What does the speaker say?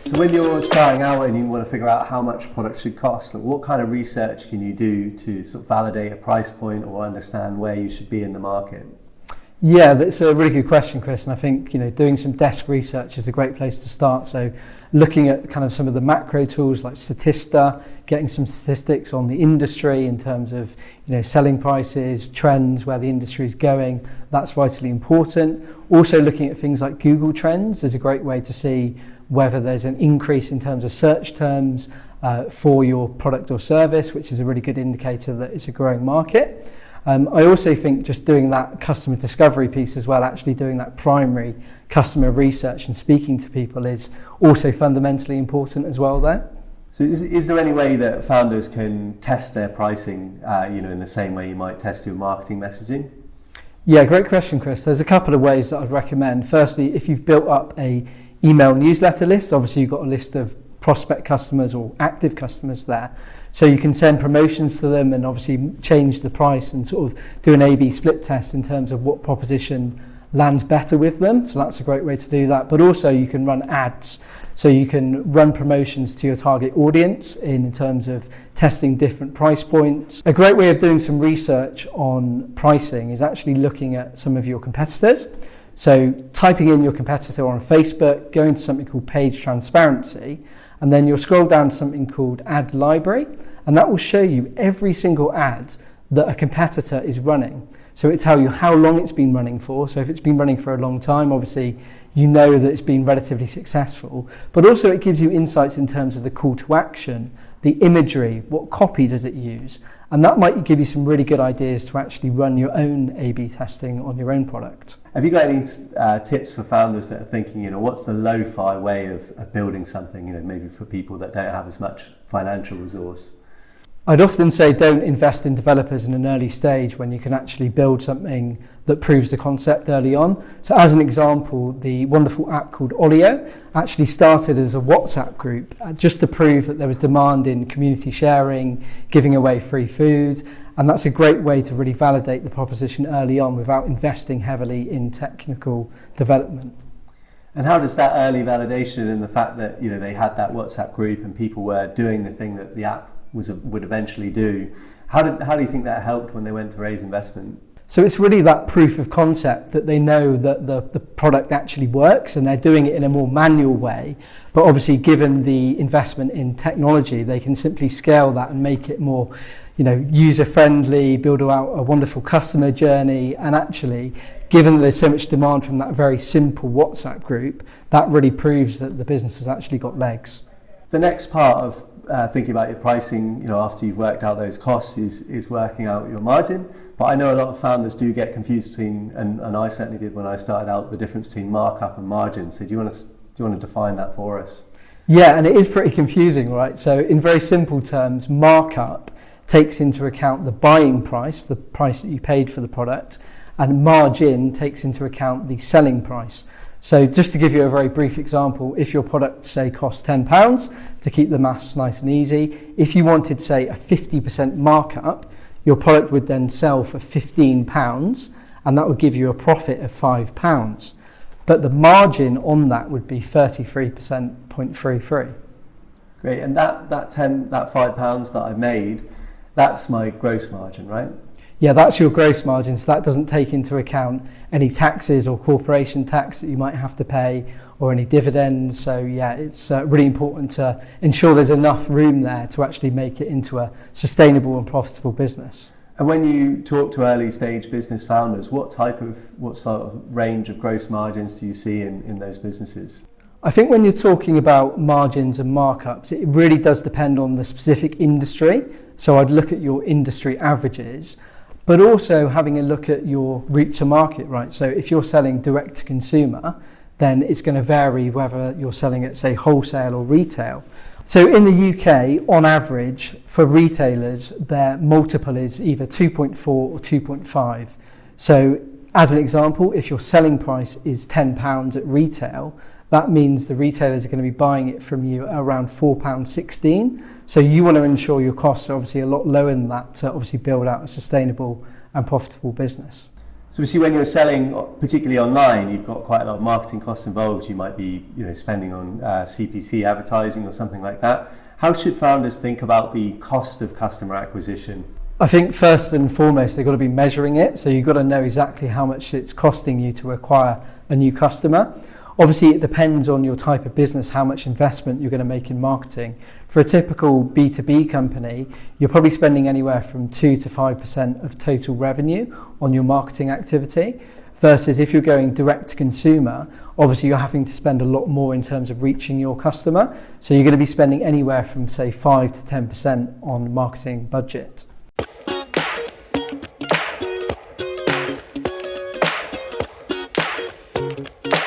So when you're starting out and you want to figure out how much products should cost, like what kind of research can you do to sort of validate a price point or understand where you should be in the market? Yeah, that's a really good question, Chris. And I think, doing some desk research is a great place to start. So looking at kind of some of the macro tools like Statista, getting some statistics on the industry in terms of, selling prices, trends, where the industry is going, that's vitally important. Also looking at things like Google Trends is a great way to see whether there's an increase in terms of search terms for your product or service, which is a really good indicator that it's a growing market. I also think just doing that customer discovery piece as well, actually doing that primary customer research and speaking to people is also fundamentally important as well there. So is there any way that founders can test their pricing, in the same way you might test your marketing messaging? Yeah, great question, Chris. There's a couple of ways that I'd recommend. Firstly, if you've built up a email newsletter list, obviously you've got a list of prospect customers or active customers there. So you can send promotions to them and obviously change the price and sort of do an A/B split test in terms of what proposition lands better with them. So that's a great way to do that. But also you can run ads. So you can run promotions to your target audience in terms of testing different price points. A great way of doing some research on pricing is actually looking at some of your competitors. So typing in your competitor on Facebook, going to something called page transparency, and then you'll scroll down to something called ad library, and that will show you every single ad that a competitor is running. So it tells you how long it's been running for. So if it's been running for a long time, obviously you know that it's been relatively successful, but also it gives you insights in terms of the call to action, the imagery, what copy does it use, and that might give you some really good ideas to actually run your own A/B testing on your own product. Have you got any tips for founders that are thinking, what's the lo-fi way of building something, maybe for people that don't have as much financial resource? I'd often say don't invest in developers in an early stage when you can actually build something that proves the concept early on. So as an example, the wonderful app called Ollie actually started as a WhatsApp group just to prove that there was demand in community sharing, giving away free food. And that's a great way to really validate the proposition early on without investing heavily in technical development. And how does that early validation and the fact that they had that WhatsApp group and people were doing the thing that the app would eventually do, how do you think that helped when they went to raise investment? So it's really that proof of concept that they know that the product actually works and they're doing it in a more manual way. But obviously, given the investment in technology, they can simply scale that and make it more user-friendly, build out a wonderful customer journey. And actually, given that there's so much demand from that very simple WhatsApp group, that really proves that the business has actually got legs. The next part of thinking about your pricing, after you've worked out those costs is working out your margin. But I know a lot of founders do get confused between, and I certainly did when I started out, the difference between markup and margin. So do you want to define that for us? Yeah, and it is pretty confusing, right? So in very simple terms, markup takes into account the buying price, the price that you paid for the product, and margin takes into account the selling price. So just to give you a very brief example, if your product, say, costs £10, to keep the maths nice and easy, if you wanted, say, a 50% markup, your product would then sell for £15, and that would give you a profit of £5. But the margin on that would be 33.33%. Great, and that £5 that I made, that's my gross margin, right? Yeah, that's your gross margin, so that doesn't take into account any taxes or corporation tax that you might have to pay or any dividends. So yeah, it's really important to ensure there's enough room there to actually make it into a sustainable and profitable business. And when you talk to early stage business founders, what sort of range of gross margins do you see in those businesses? I think when you're talking about margins and markups, it really does depend on the specific industry. So I'd look at your industry averages, but also having a look at your route to market, right? So if you're selling direct to consumer, then it's going to vary whether you're selling at, say, wholesale or retail. So in the UK, on average, for retailers, their multiple is either 2.4 or 2.5. So as an example, if your selling price is £10 at retail, that means the retailers are going to be buying it from you at around £4.16. So you want to ensure your costs are obviously a lot lower than that to obviously build out a sustainable and profitable business. So we see when you're selling, particularly online, you've got quite a lot of marketing costs involved. You might be, spending on CPC advertising or something like that. How should founders think about the cost of customer acquisition? I think first and foremost, they've got to be measuring it. So you've got to know exactly how much it's costing you to acquire a new customer. Obviously, it depends on your type of business, how much investment you're going to make in marketing. For a typical B2B company, you're probably spending anywhere from 2 to 5% of total revenue on your marketing activity. Versus if you're going direct to consumer, obviously you're having to spend a lot more in terms of reaching your customer. So you're going to be spending anywhere from, say, 5 to 10% on marketing budget.